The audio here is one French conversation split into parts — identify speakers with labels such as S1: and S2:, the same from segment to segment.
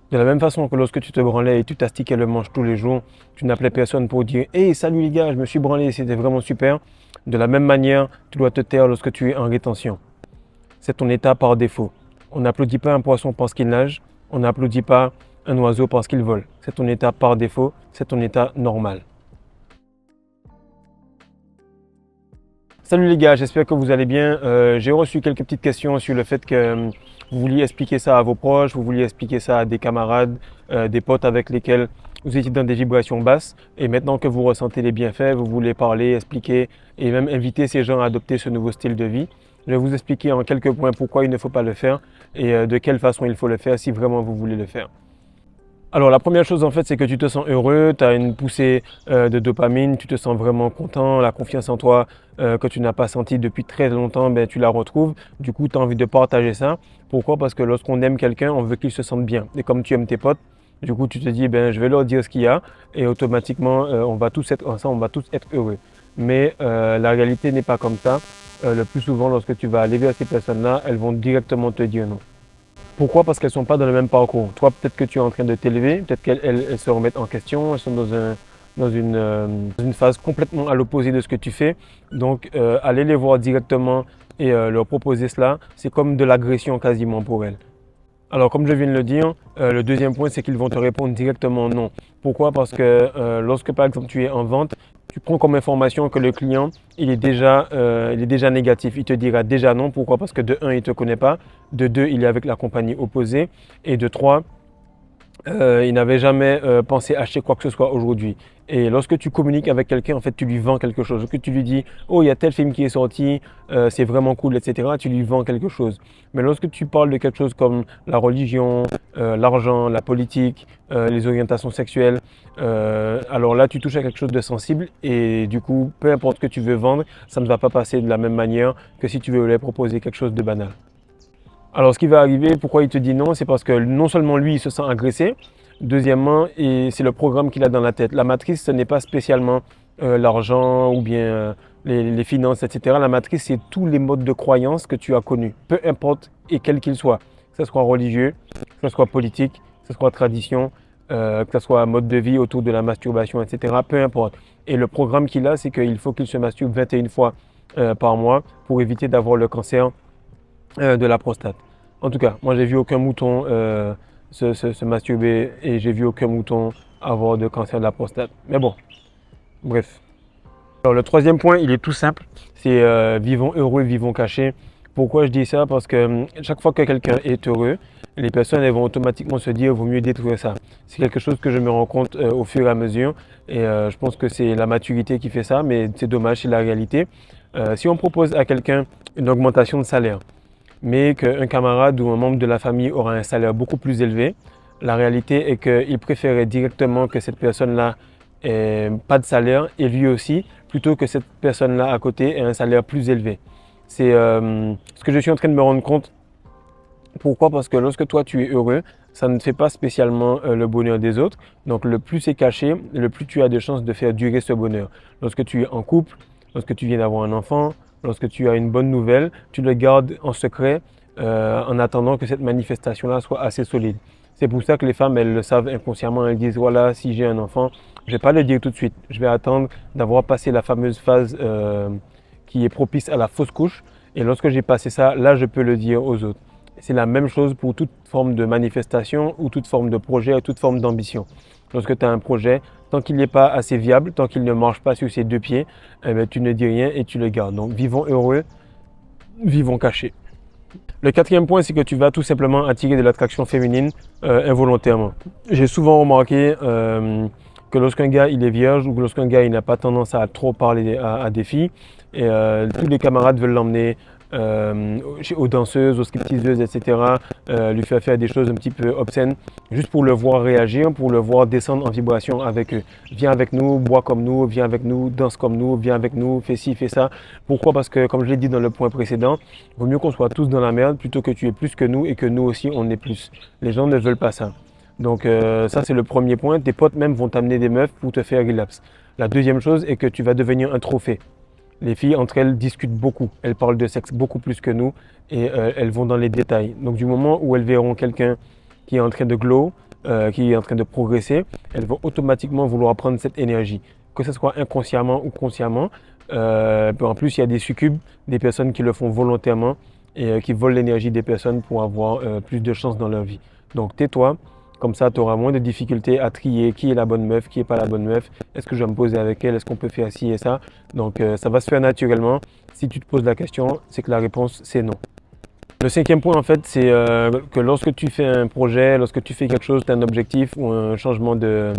S1: De la même façon que lorsque tu te branlais et tu t'astiquais le manche tous les jours, tu n'appelais personne pour dire hey, salut les gars, je me suis branlé, c'était vraiment super. De la même manière, tu dois te taire lorsque tu es en rétention. C'est ton état par défaut. On n'applaudit pas un poisson parce qu'il nage, on n'applaudit pas un oiseau parce qu'il vole. C'est ton état par défaut, c'est ton état normal. Salut les gars, j'espère que vous allez bien. J'ai reçu quelques petites questions sur le fait que vous vouliez expliquer ça à vos proches, vous vouliez expliquer ça à des camarades, des potes avec lesquels vous étiez dans des vibrations basses. Et maintenant que vous ressentez les bienfaits, vous voulez parler, expliquer et même inviter ces gens à adopter ce nouveau style de vie. Je vais vous expliquer en quelques points pourquoi il ne faut pas le faire et de quelle façon il faut le faire si vraiment vous voulez le faire. Alors la première chose en fait, c'est que tu te sens heureux, tu as une poussée de dopamine, tu te sens vraiment content, la confiance en toi que tu n'as pas senti depuis très longtemps, ben, tu la retrouves. Du coup, tu as envie de partager ça. Pourquoi? Parce que lorsqu'on aime quelqu'un, on veut qu'il se sente bien. Et comme tu aimes tes potes, du coup, tu te dis, ben, je vais leur dire ce qu'il y a et automatiquement, on va tous être ensemble, on va tous être heureux. Mais la réalité n'est pas comme ça. Le plus souvent, lorsque tu vas aller vers ces personnes-là, elles vont directement te dire non. Pourquoi? Parce qu'elles ne sont pas dans le même parcours. Toi, peut-être que tu es en train de t'élever, peut-être qu'elles se remettent en question, elles sont dans une phase complètement à l'opposé de ce que tu fais. Donc, aller les voir directement et leur proposer cela, c'est comme de l'agression quasiment pour elles. Alors, comme je viens de le dire, le deuxième point, c'est qu'ils vont te répondre directement non. Pourquoi? Parce que lorsque, par exemple, tu es en vente, tu prends comme information que le client, il est déjà négatif. Il te dira déjà non. Pourquoi? Parce que de un, il ne te connaît pas. De deux, il est avec la compagnie opposée. Et de trois, il n'avait jamais pensé acheter quoi que ce soit aujourd'hui. Et lorsque tu communiques avec quelqu'un, en fait, tu lui vends quelque chose. Lorsque tu lui dis, oh, il y a tel film qui est sorti, c'est vraiment cool, etc., tu lui vends quelque chose. Mais lorsque tu parles de quelque chose comme la religion, l'argent, la politique, les orientations sexuelles, alors là, tu touches à quelque chose de sensible et du coup, peu importe ce que tu veux vendre, ça ne va pas passer de la même manière que si tu veux leur proposer quelque chose de banal. Alors, ce qui va arriver, pourquoi il te dit non, c'est parce que non seulement lui, il se sent agressé, deuxièmement, et c'est le programme qu'il a dans la tête. La matrice, ce n'est pas spécialement l'argent ou bien les finances, etc. La matrice, c'est tous les modes de croyance que tu as connus, peu importe et quel qu'il soit. Que ce soit religieux, que ce soit politique, que ce soit tradition, que ce soit mode de vie autour de la masturbation, etc. Peu importe. Et le programme qu'il a, c'est qu'il faut qu'il se masturbe 21 fois par mois pour éviter d'avoir le cancer de la prostate. En tout cas, moi j'ai vu aucun mouton se masturber et j'ai vu aucun mouton avoir de cancer de la prostate. Mais bon, bref. Alors le troisième point, il est tout simple, c'est vivons heureux, vivons cachés. Pourquoi je dis ça? Parce que chaque fois que quelqu'un est heureux, les personnes elles vont automatiquement se dire vaut mieux détruire ça. C'est quelque chose que je me rends compte au fur et à mesure et je pense que c'est la maturité qui fait ça, mais c'est dommage, c'est la réalité. Si on propose à quelqu'un une augmentation de salaire, mais qu'un camarade ou un membre de la famille aura un salaire beaucoup plus élevé, la réalité est qu'il préférait directement que cette personne-là ait pas de salaire et lui aussi, plutôt que cette personne-là à côté ait un salaire plus élevé. C'est ce que je suis en train de me rendre compte. Pourquoi? Parce que lorsque toi tu es heureux, ça ne fait pas spécialement le bonheur des autres. Donc le plus c'est caché, le plus tu as de chances de faire durer ce bonheur. Lorsque tu es en couple, lorsque tu viens d'avoir un enfant, lorsque tu as une bonne nouvelle, tu le gardes en secret en attendant que cette manifestation-là soit assez solide. C'est pour ça que les femmes, elles le savent inconsciemment, elles disent, voilà, si j'ai un enfant, je ne vais pas le dire tout de suite. Je vais attendre d'avoir passé la fameuse phase qui est propice à la fausse couche. Et lorsque j'ai passé ça, là, je peux le dire aux autres. C'est la même chose pour toute forme de manifestation ou toute forme de projet ou toute forme d'ambition. Lorsque tu as un projet, tant qu'il n'est pas assez viable, tant qu'il ne marche pas sur ses deux pieds, eh bien, tu ne dis rien et tu le gardes. Donc vivons heureux, vivons cachés. Le quatrième point, c'est que tu vas tout simplement attirer de l'attraction féminine involontairement. J'ai souvent remarqué que lorsqu'un gars il est vierge ou que lorsqu'un gars il n'a pas tendance à trop parler à des filles, et tous les camarades veulent l'emmener aux danseuses, aux stripteaseuses, etc. Lui faire des choses un petit peu obscènes, juste pour le voir réagir, pour le voir descendre en vibration avec eux. Viens avec nous, bois comme nous, viens avec nous, danse comme nous, viens avec nous, fais ci, fais ça. Pourquoi? Parce que, comme je l'ai dit dans le point précédent, il vaut mieux qu'on soit tous dans la merde plutôt que tu aies plus que nous et que nous aussi on ait plus. Les gens ne veulent pas ça. Donc ça c'est le premier point. Tes potes même vont t'amener des meufs pour te faire relapse. La deuxième chose est que tu vas devenir un trophée. Les filles, entre elles, discutent beaucoup. Elles parlent de sexe beaucoup plus que nous et elles vont dans les détails. Donc, du moment où elles verront quelqu'un qui est en train de glow, qui est en train de progresser, elles vont automatiquement vouloir prendre cette énergie, que ce soit inconsciemment ou consciemment. En plus, il y a des succubes, des personnes qui le font volontairement et qui volent l'énergie des personnes pour avoir plus de chance dans leur vie. Donc tais-toi, comme ça tu auras moins de difficultés à trier qui est la bonne meuf, qui n'est pas la bonne meuf, est-ce que je vais me poser avec elle, est-ce qu'on peut faire ci et ça. Donc ça va se faire naturellement. Si tu te poses la question, c'est que la réponse c'est non. Le cinquième point, en fait, c'est que lorsque tu fais un projet, lorsque tu fais quelque chose, tu as un objectif ou un changement de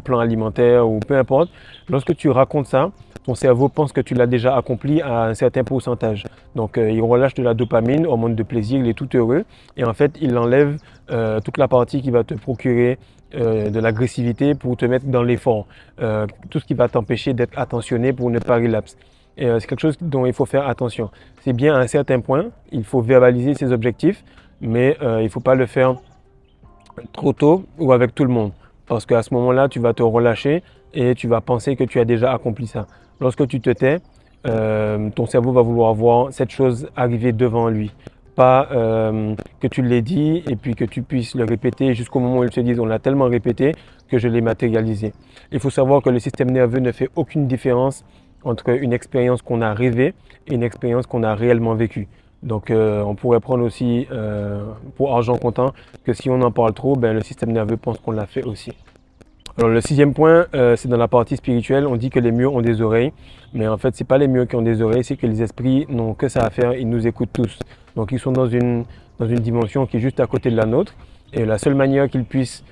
S1: plan alimentaire ou peu importe, lorsque tu racontes ça, ton cerveau pense que tu l'as déjà accompli à un certain pourcentage. Donc, il relâche de la dopamine, hormone de plaisir, il est tout heureux. Et en fait, il enlève toute la partie qui va te procurer de l'agressivité pour te mettre dans l'effort. Tout ce qui va t'empêcher d'être attentionné pour ne pas relapse. Et c'est quelque chose dont il faut faire attention. C'est bien à un certain point, il faut verbaliser ses objectifs, mais il ne faut pas le faire trop tôt ou avec tout le monde. Parce qu'à ce moment-là, tu vas te relâcher et tu vas penser que tu as déjà accompli ça. Lorsque tu te tais, ton cerveau va vouloir voir cette chose arriver devant lui. Pas que tu l'aies dit et puis que tu puisses le répéter jusqu'au moment où il se dise on l'a tellement répété que je l'ai matérialisé. Il faut savoir que le système nerveux ne fait aucune différence entre une expérience qu'on a rêvée et une expérience qu'on a réellement vécue. Donc on pourrait prendre aussi pour argent comptant que si on en parle trop, le système nerveux pense qu'on l'a fait aussi. Alors le sixième point, c'est dans la partie spirituelle, on dit que les murs ont des oreilles, mais en fait c'est pas les murs qui ont des oreilles, c'est que les esprits n'ont que ça à faire, ils nous écoutent tous. Donc ils sont dans une dimension qui est juste à côté de la nôtre, et la seule manière qu'ils puissent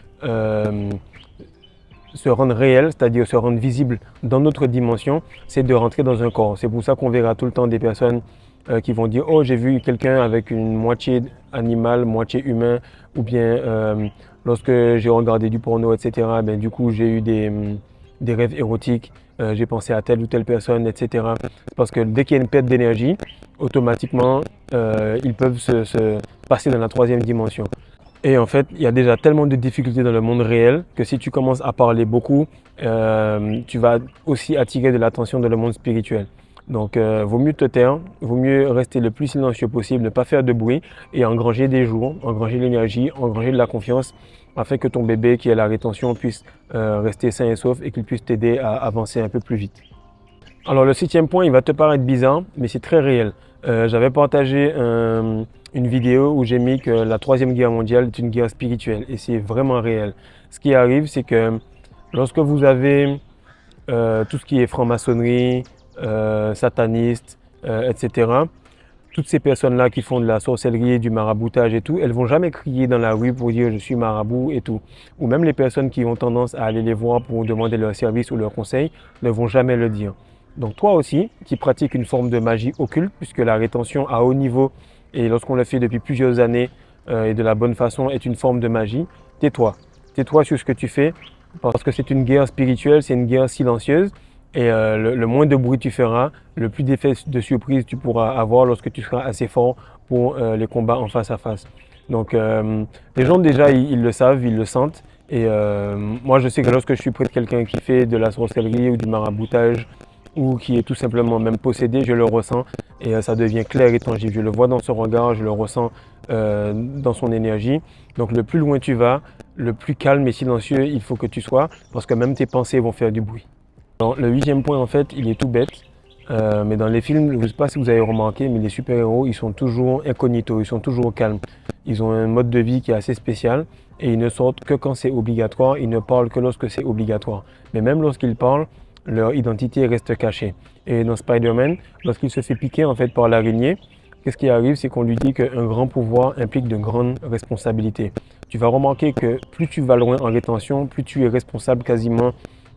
S1: se rendre réels, c'est-à-dire se rendre visibles dans notre dimension, c'est de rentrer dans un corps. C'est pour ça qu'on verra tout le temps des personnes qui vont dire « Oh, j'ai vu quelqu'un avec une moitié animal, moitié humain » ou bien lorsque j'ai regardé du porno, etc., du coup, j'ai eu des rêves érotiques, j'ai pensé à telle ou telle personne, etc. C'est parce que dès qu'il y a une perte d'énergie, automatiquement, ils peuvent se passer dans la troisième dimension. Et en fait, il y a déjà tellement de difficultés dans le monde réel que si tu commences à parler beaucoup, tu vas aussi attirer de l'attention dans le monde spirituel. Donc, vaut mieux te taire, vaut mieux rester le plus silencieux possible, ne pas faire de bruit et engranger des jours, engranger l'énergie, engranger de la confiance afin que ton bébé qui a la rétention puisse rester sain et sauf et qu'il puisse t'aider à avancer un peu plus vite. Alors, le septième point, il va te paraître bizarre, mais c'est très réel. J'avais partagé une vidéo où j'ai mis que la troisième guerre mondiale est une guerre spirituelle et c'est vraiment réel. Ce qui arrive, c'est que lorsque vous avez tout ce qui est franc-maçonnerie, sataniste, etc., toutes ces personnes-là qui font de la sorcellerie, du maraboutage et tout, elles vont jamais crier dans la rue pour dire je suis marabout et tout. Ou même les personnes qui ont tendance à aller les voir pour demander leur service ou leur conseil ne vont jamais le dire. Donc toi aussi, qui pratiques une forme de magie occulte, puisque la rétention à haut niveau, et lorsqu'on le fait depuis plusieurs années et de la bonne façon, est une forme de magie, tais-toi. Tais-toi sur ce que tu fais, parce que c'est une guerre spirituelle, c'est une guerre silencieuse, et le moins de bruit tu feras, le plus d'effets de surprise tu pourras avoir lorsque tu seras assez fort pour les combats en face à face. Donc les gens déjà, ils le savent, ils le sentent, et moi je sais que lorsque je suis près de quelqu'un qui fait de la sorcellerie ou du maraboutage, ou qui est tout simplement même possédé, je le ressens et ça devient clair et tangible. Je le vois dans son regard, je le ressens dans son énergie. Donc le plus loin tu vas, le plus calme et silencieux il faut que tu sois parce que même tes pensées vont faire du bruit. Alors, le huitième point en fait, il est tout bête, mais dans les films, je ne sais pas si vous avez remarqué, mais les super-héros, ils sont toujours incognito, ils sont toujours calmes. Ils ont un mode de vie qui est assez spécial et ils ne sortent que quand c'est obligatoire, ils ne parlent que lorsque c'est obligatoire. Mais même lorsqu'ils parlent, leur identité reste cachée. Et dans Spider-Man, lorsqu'il se fait piquer en fait par l'araignée, qu'est-ce qui arrive? C'est qu'on lui dit qu'un grand pouvoir implique de grandes responsabilités. Tu vas remarquer que plus tu vas loin en rétention, plus tu es responsable quasiment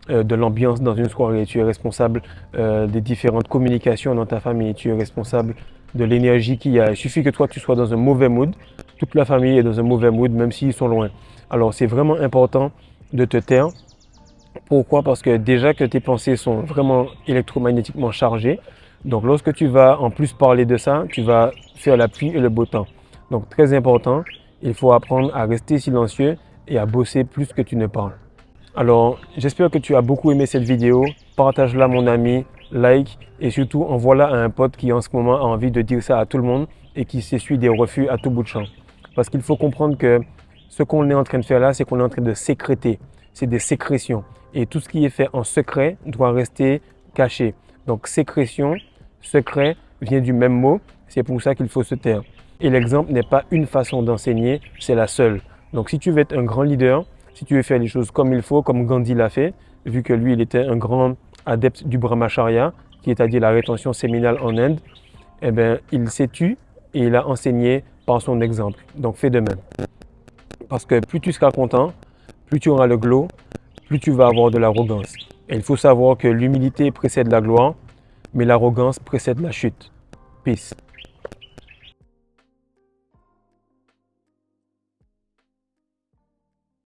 S1: de l'ambiance dans une soirée, tu es responsable des différentes communications dans ta famille, tu es responsable de l'énergie qu'il y a. Il suffit que toi tu sois dans un mauvais mood, toute la famille est dans un mauvais mood, même s'ils sont loin. Alors c'est vraiment important de te taire. Pourquoi? Parce que déjà que tes pensées sont vraiment électromagnétiquement chargées, donc lorsque tu vas en plus parler de ça, tu vas faire la pluie et le beau temps. Donc très important, il faut apprendre à rester silencieux et à bosser plus que tu ne parles. Alors j'espère que tu as beaucoup aimé cette vidéo, partage-la mon ami, like et surtout envoie-la à un pote qui en ce moment a envie de dire ça à tout le monde et qui s'essuie des refus à tout bout de champ. Parce qu'il faut comprendre que Ce qu'on est en train de faire là, c'est qu'on est en train de sécréter. C'est des sécrétions. Et tout ce qui est fait en secret doit rester caché. Donc sécrétion, secret vient du même mot. C'est pour ça qu'il faut se taire. Et l'exemple n'est pas une façon d'enseigner, c'est la seule. Donc si tu veux être un grand leader, si tu veux faire les choses comme il faut, comme Gandhi l'a fait, vu que lui, il était un grand adepte du Brahmacharya, qui est à dire la rétention séminale en Inde, eh bien, il s'est tu et il a enseigné par son exemple. Donc fais de même. Parce que plus tu seras content, plus tu auras le glow, plus tu vas avoir de l'arrogance. Et il faut savoir que l'humilité précède la gloire, mais l'arrogance précède la chute. Peace.